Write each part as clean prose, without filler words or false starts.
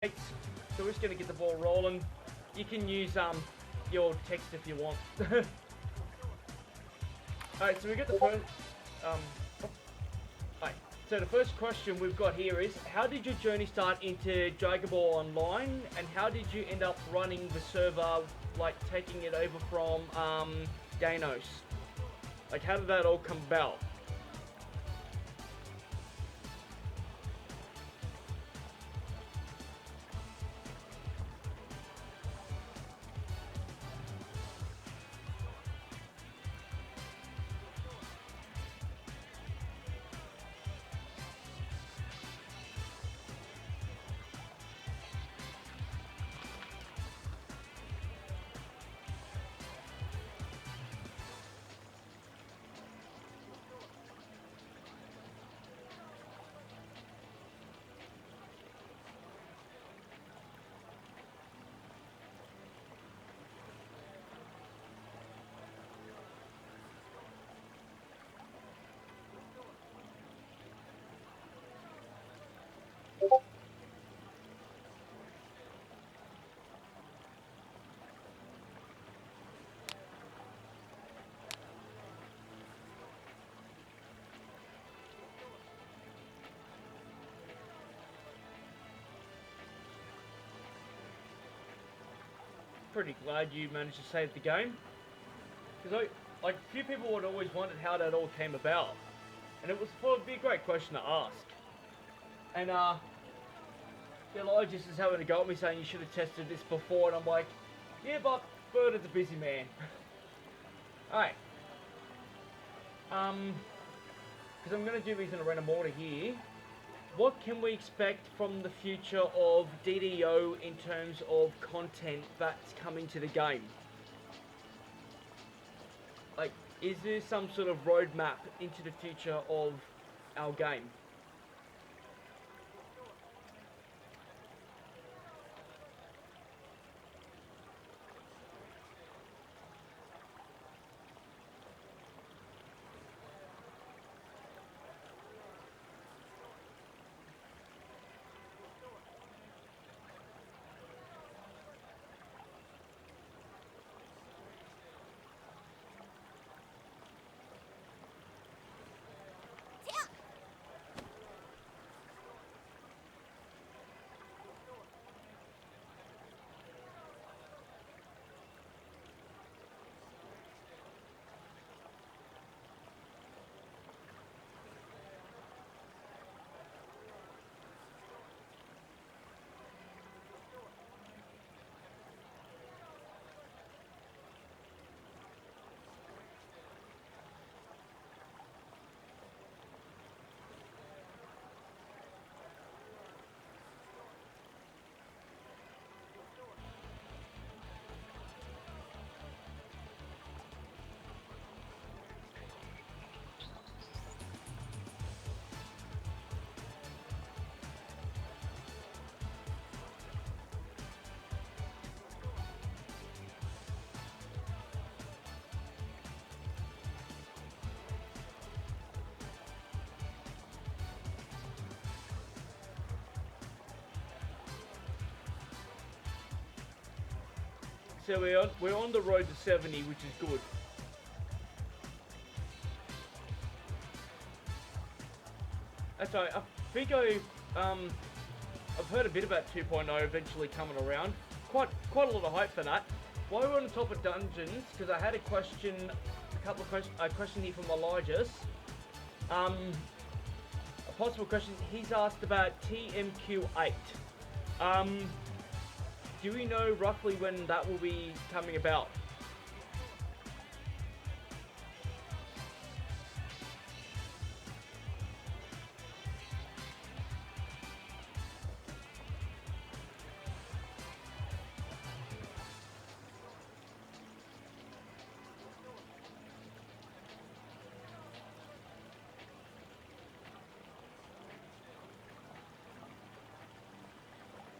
So we're just going to get the ball rolling. You can use your text if you want. Alright, so we got the first... Alright, so the first question we've got here is, how did your journey start into Dragon Ball Online, and how did you end up running the server, like taking it over from Danos? Like, how did that all come about? Pretty glad you managed to save the game, because like a few people would always wondered how that all came about, and it was probably a great question to ask. And Elijah is having a go at me saying you should have tested this before, and I'm like, yeah, but Verdent's a busy man. Alright. Because I'm going to do these in a random order here. What can we expect from the future of DDO in terms of content that's coming to the game? Like, is there some sort of roadmap into the future of our game? So we're on the road to 70, which is good. That's right. I think I've heard a bit about 2.0 eventually coming around. Quite a lot of hype for that. While we're on the top of dungeons, because I had a question, a question here from Elijah's. A possible question. He's asked about TMQ8. Do we know roughly when that will be coming about?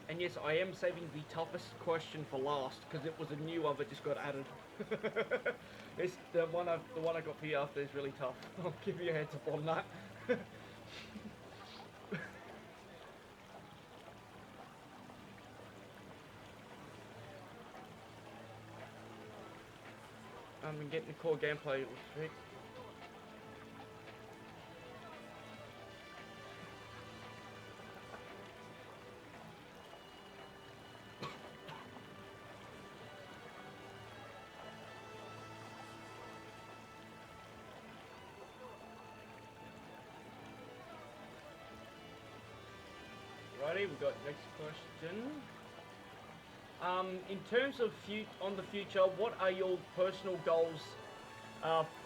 And yes, I am saving the toughest question for last because it was a new one that just got added. It's the one I got for you after is really tough. I'll give you a heads up on that. And getting the core gameplay fixed. Righty, we got next question. In terms of on the future, what are your personal goals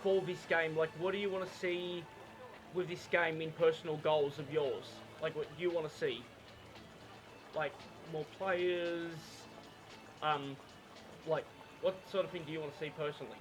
for this game? Like, what do you want to see with this game in personal goals of yours? Like, what do you want to see? Like, more players? Like, what sort of thing do you want to see personally?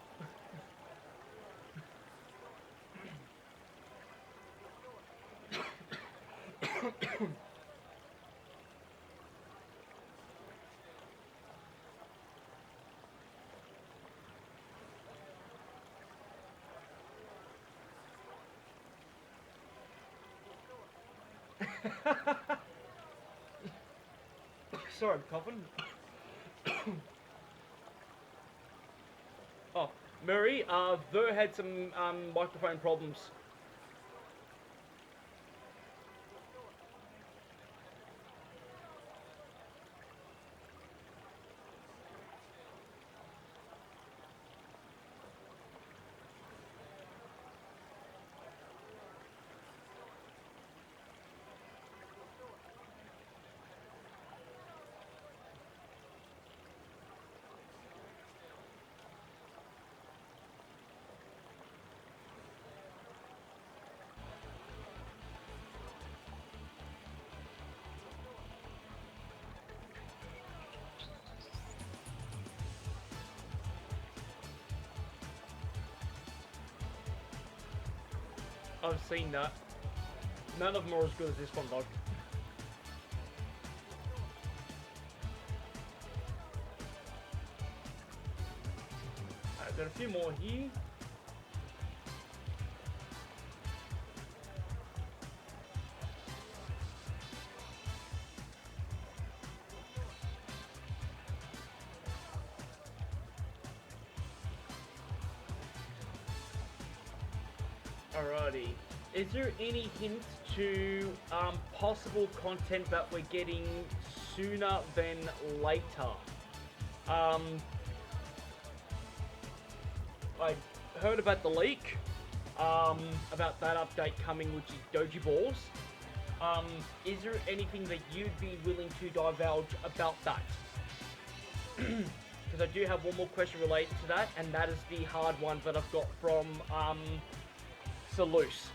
Sorry, I'm coughing. Oh, Murray, Ver had some microphone problems. I've seen that. None of them are as good as this one, though. I've got a few more here. Alrighty. Is there any hint to possible content that we're getting sooner than later? I heard about the leak, about that update coming, which is Doji Balls. Is there anything that you'd be willing to divulge about that? Because I do have one more question related to that, and that is the hard one that I've got from Salus.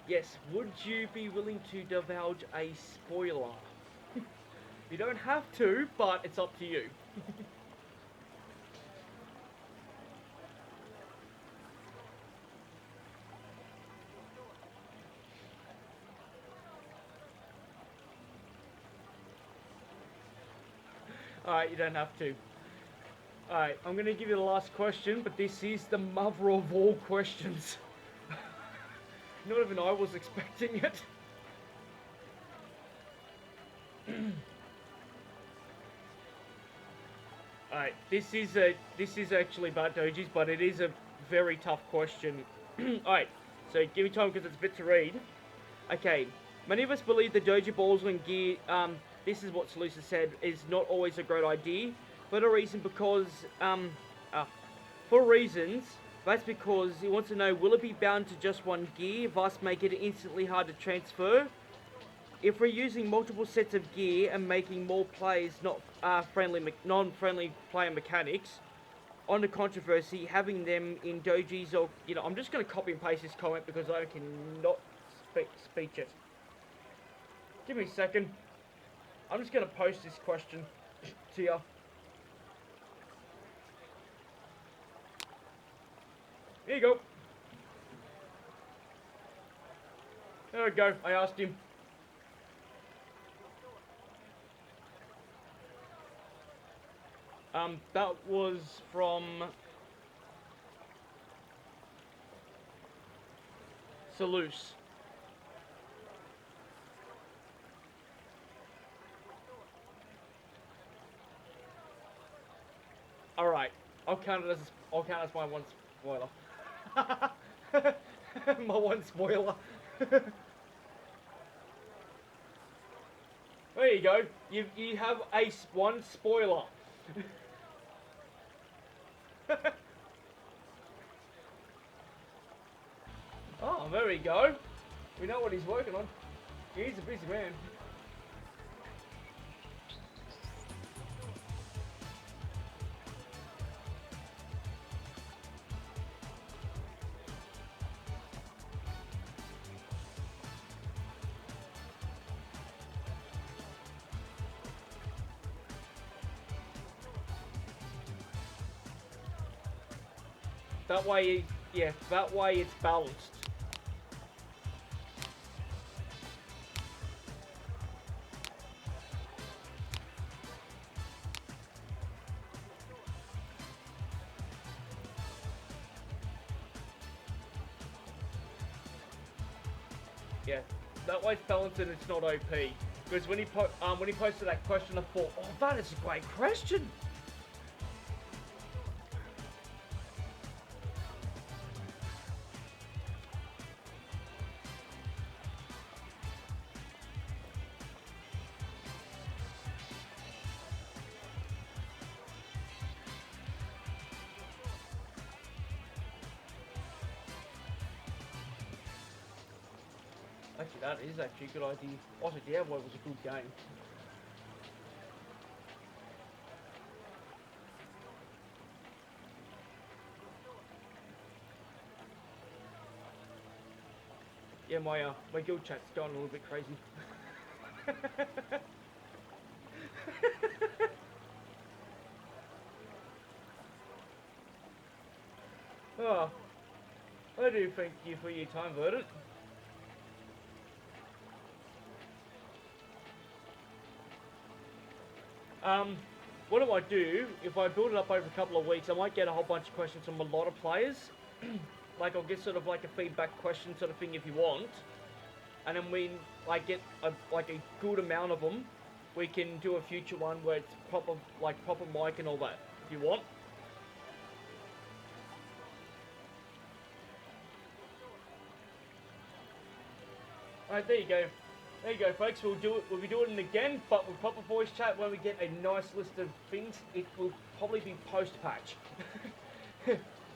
Yes, would you be willing to divulge a spoiler? You don't have to, but it's up to you. Alright, you don't have to. Alright, I'm going to give you the last question, but this is the mother of all questions. Not even I was expecting it. Alright, this is actually about dojis, but it is a very tough question. Alright, so give me time because it's a bit to read. Okay, many of us believe the doji balls when gear, this is what Salusa said, is not always a great idea. For reasons, that's because he wants to know, will it be bound to just one gear, thus make it instantly hard to transfer? If we're using multiple sets of gear and making more players non-friendly player mechanics, on the controversy, having them in dojis or, I'm just going to copy and paste this comment because I cannot speech it. Give me a second. I'm just going to post this question to you. Here you go. There we go. I asked him. That was from Salus. count it as I'll count it as my one spoiler. My one spoiler. There you go. You have one spoiler. Oh, there we go. We know what he's working on. He's a busy man. That way, yeah, that way it's balanced. Yeah, that way it's balanced and it's not OP. Because when he posted that question, I thought, oh, that is a great question. Actually, that is actually a good idea. Also, Diablo was a good game. Yeah, my guild chat's going a little bit crazy. Oh, I do thank you for your time, Verdent. What I might do, if I build it up over a couple of weeks, I might get a whole bunch of questions from a lot of players. Like, I'll get sort of like a feedback question sort of thing if you want. And then when I get a good amount of them, we can do a future one where it's proper mic and all that, if you want. Alright, there you go. There you go, folks. We'll be doing it again, but with proper voice chat when we get a nice list of things. It will probably be post-patch.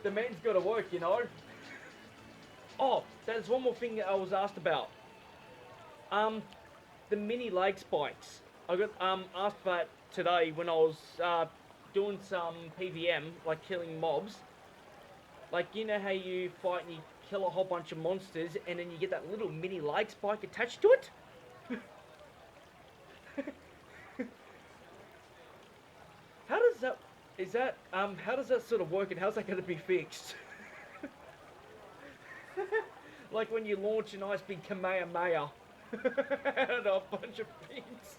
The man's got to work, you know. Oh, there's one more thing that I was asked about. The mini lag spikes. I got asked that today when I was doing some PVM, like killing mobs. Like, you know how you fight and you kill a whole bunch of monsters and then you get that little mini lag spike attached to it? How does that sort of work and how's that going to be fixed? Like when you launch a nice big Kamehameha and a bunch of things.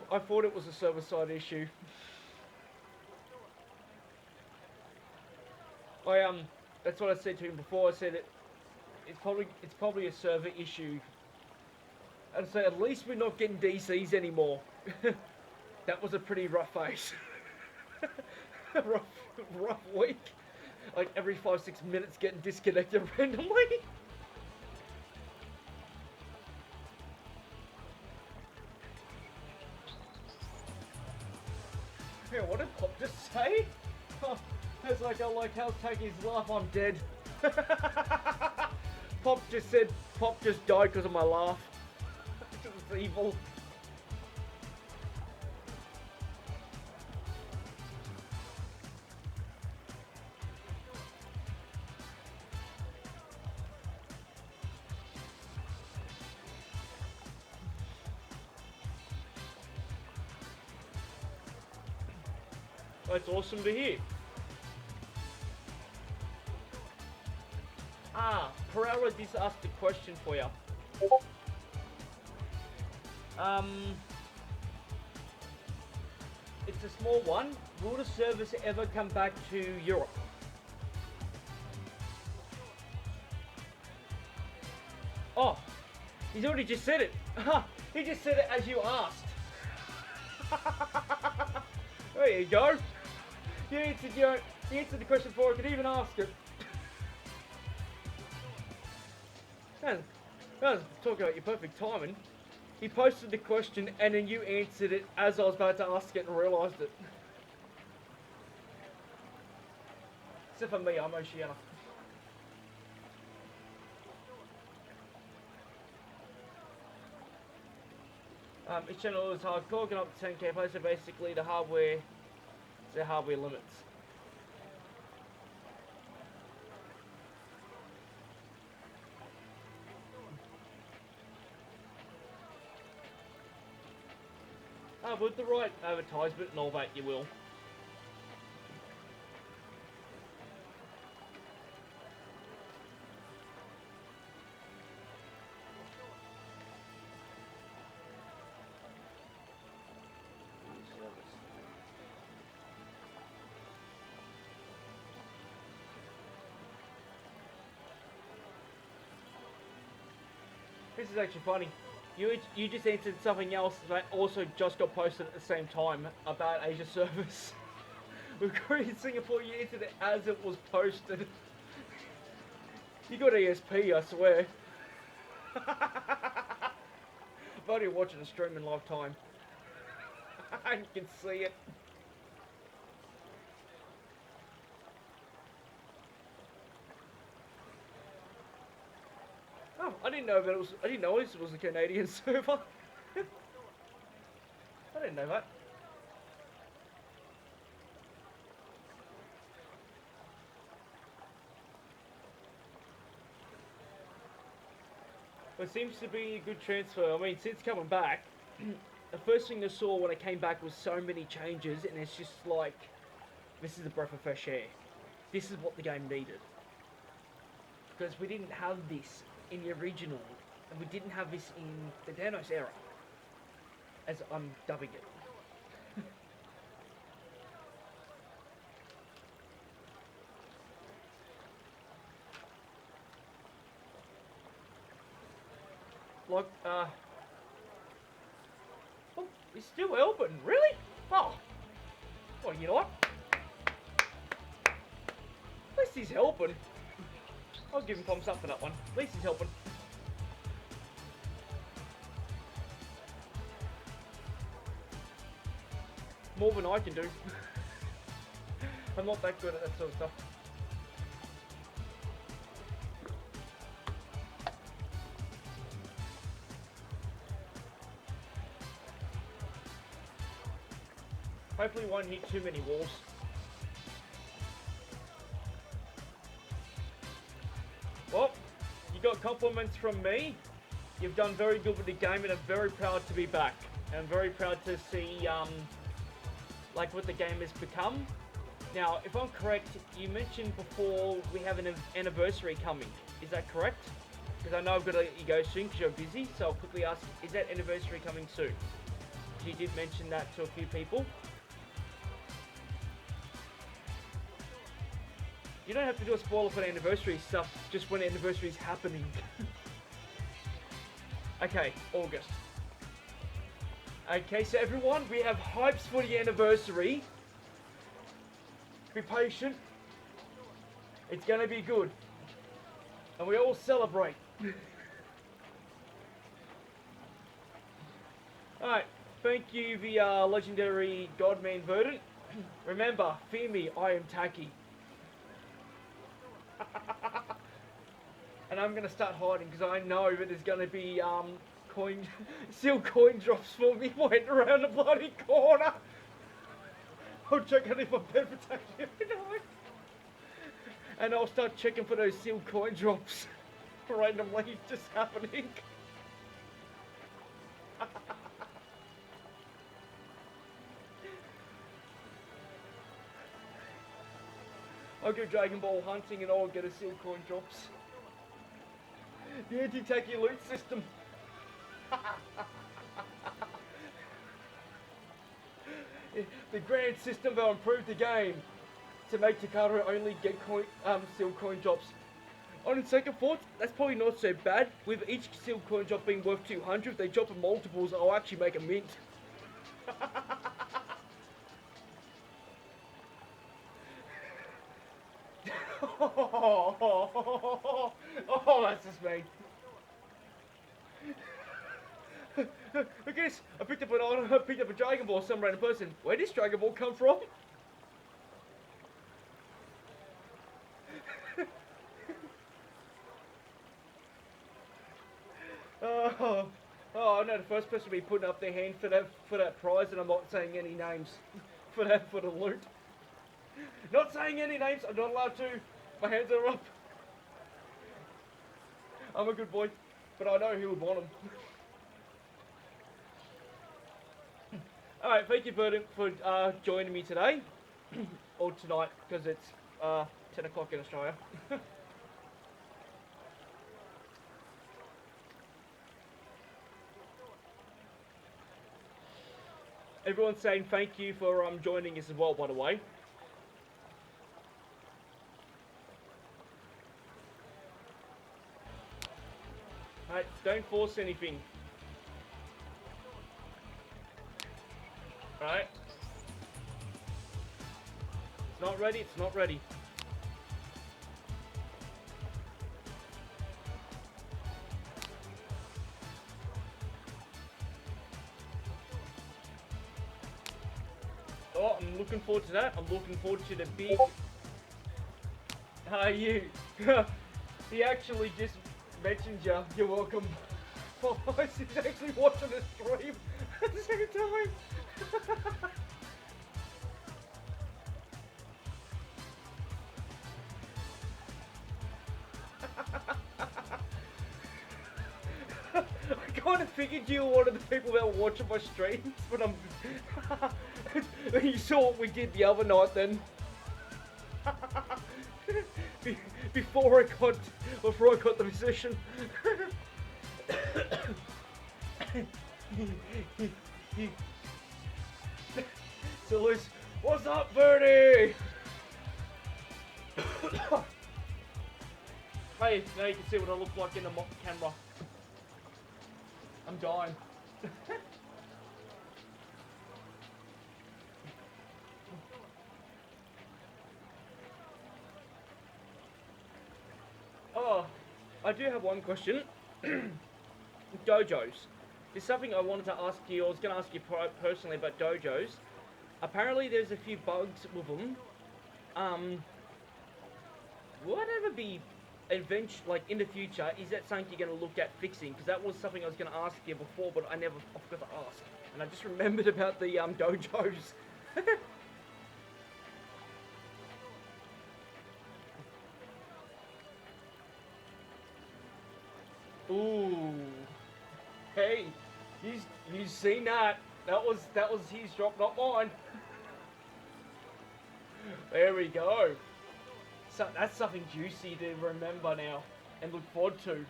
I thought it was a server-side issue. That's what I said to him before. I said it's probably a server issue. And so at least we're not getting DCs anymore. That was a pretty rough phase. rough week. Like every 5-6 minutes getting disconnected randomly. Yeah, what did Pop just say? Oh, it's like, how's taking his life? I'm dead. Pop just died because of my laugh. It was evil. That's awesome to hear. Pereira just asked a question for you. It's a small one. Will the service ever come back to Europe? Oh, He's already just said it. He just said it as you asked. There you go. You answered the question before I could even ask it. Man, talk about your perfect timing. He posted the question and then you answered it as I was about to ask it and realised it. Except for me, I'm Oceana. His channel is hardcore, going up to 10k plays, so basically the hardware limits. With the right advertisement and all that, you will. This is actually funny. You just answered something else that also just got posted at the same time about Asia service. We've created Singapore, you answered it as it was posted. You got ESP, I swear. I've only watching the stream in live time. You can see it. Oh, I didn't know this was a Canadian server. I didn't know that. It seems to be a good transfer. I mean, since coming back, the first thing I saw when I came back was so many changes, and it's just like, this is a breath of fresh air. This is what the game needed. Because we didn't have this in the original, and we didn't have this in the Danos era, as I'm dubbing it. Like, oh, it's still open, really? Oh, well, you know what? At least he's helping. I'll give him thumbs up for that one. At least he's helping. More than I can do. I'm not that good at that sort of stuff. Hopefully won't hit too many walls. Well, you got compliments from me. You've done very good with the game, and I'm very proud to be back. I'm very proud to see like what the game has become. Now, if I'm correct, you mentioned before we have an anniversary coming. Is that correct? Because I know I've got to let you go soon because you're busy, so I'll quickly ask, is that anniversary coming soon? You did mention that to a few people. You don't have to do a spoiler for the anniversary stuff, just when the anniversary is happening. Okay, August. Okay, so everyone, we have hypes for the anniversary. Be patient. It's gonna be good. And we all celebrate. Alright, thank you, the legendary Godman Verdent. Remember, fear me, I am tacky. And I'm gonna start hiding because I know that there's gonna be seal coin drops for me waiting around the bloody corner. I'll check out if my bed protection every night. And I'll start checking for those seal coin drops randomly just happening. I'll go Dragon Ball hunting and I'll get a seal coin drops. The anti-tacky loot system. The grand system will improve the game to make Takara only get seal coin drops. On second thoughts, that's probably not so bad. With each silver coin drop being worth 200, if they drop in multiples, I'll actually make a mint. Oh, that's just me. Look at this. I picked up a Dragon Ball, some random person. Where did this Dragon Ball come from? Oh, I know the first person to be putting up their hand for that prize, and I'm not saying any names for the loot. Not saying any names. I'm not allowed to. My hands are up. I'm a good boy, but I know who would want them. All right, thank you, Verdent, for joining me today or tonight because it's 10 o'clock in Australia. Everyone's saying thank you for joining us as well, by the way. Alright, don't force anything. Alright? It's not ready, it's not ready. Oh, I'm looking forward to that. I'm looking forward to the big... you. He actually just mentioned you. You're welcome. Oh, he's actually watching the stream at the same time. I kind of figured you were one of the people that were watching my streams, but I'm... You saw what we did the other night then. Before I got the position. So Liz, what's up, Bernie? Hey, now you can see what I look like in the camera. I'm dying. Oh, I do have one question. Dojos. There's something I wanted to ask you. I was going to ask you personally about dojos. Apparently, there's a few bugs with them. Will it ever be like in the future? Is that something you're going to look at fixing? Because that was something I was going to ask you before, but I forgot to ask, and I just remembered about the dojos. Ooh. Hey, you seen that? That was his drop, not mine. There we go. So that's something juicy to remember now and look forward to.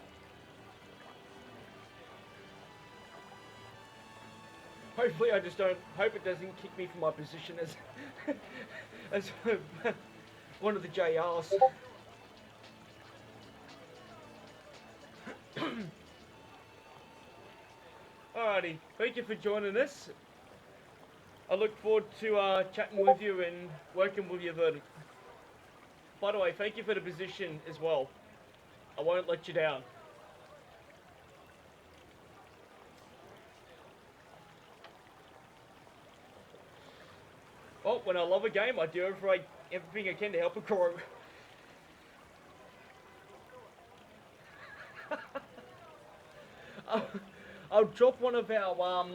Hopefully, I just don't hope it doesn't kick me from my position as as one of the JRs. Alrighty, thank you for joining us. I look forward to chatting with you and working with you, Verdent. By the way, thank you for the position as well. I won't let you down. Well, when I love a game, I do everything I can to help it grow. I'll drop one of our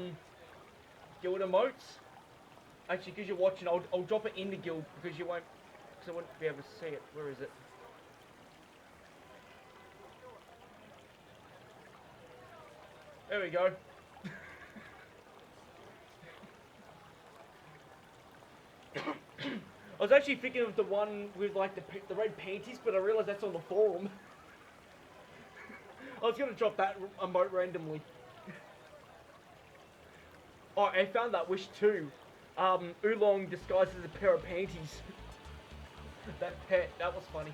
guild emotes. Actually, because you're watching, I'll drop it in the guild because you won't, because I won't be able to see it. Where is it? There we go. I was actually thinking of the one with like the red panties, but I realised that's on the forum. I was gonna drop that emote randomly. Oh, I found that wish too. Oolong disguised as a pair of panties. That was funny.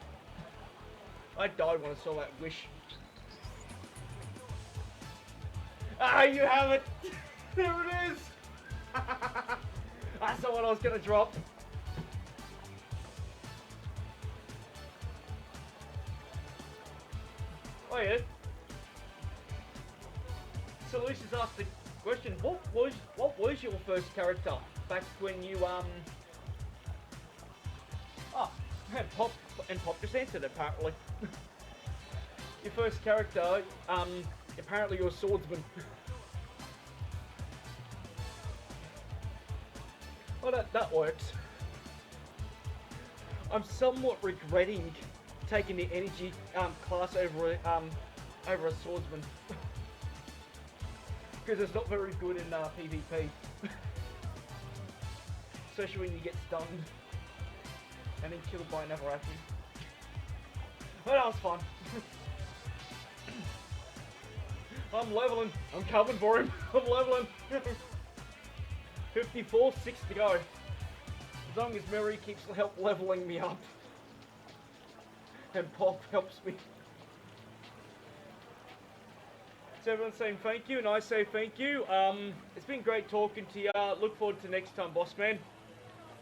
I died when I saw that wish. Ah, you have it! There it is! That's not what I was gonna drop. Oh yeah. So Lucy's asked the question, what was your first character back when you oh, and Pop just answered apparently. Your first character, apparently you're a swordsman. Well, that works. I'm somewhat regretting taking the energy class over a swordsman because it's not very good in PvP, especially when you get stunned and then killed by another action. But that was fun. I'm leveling. I'm coming for him. I'm leveling. 54, 6 to go. As long as Mary keeps leveling me up. And Pop helps me. So everyone's saying thank you, and I say thank you. It's been great talking to you. Look forward to next time, boss man.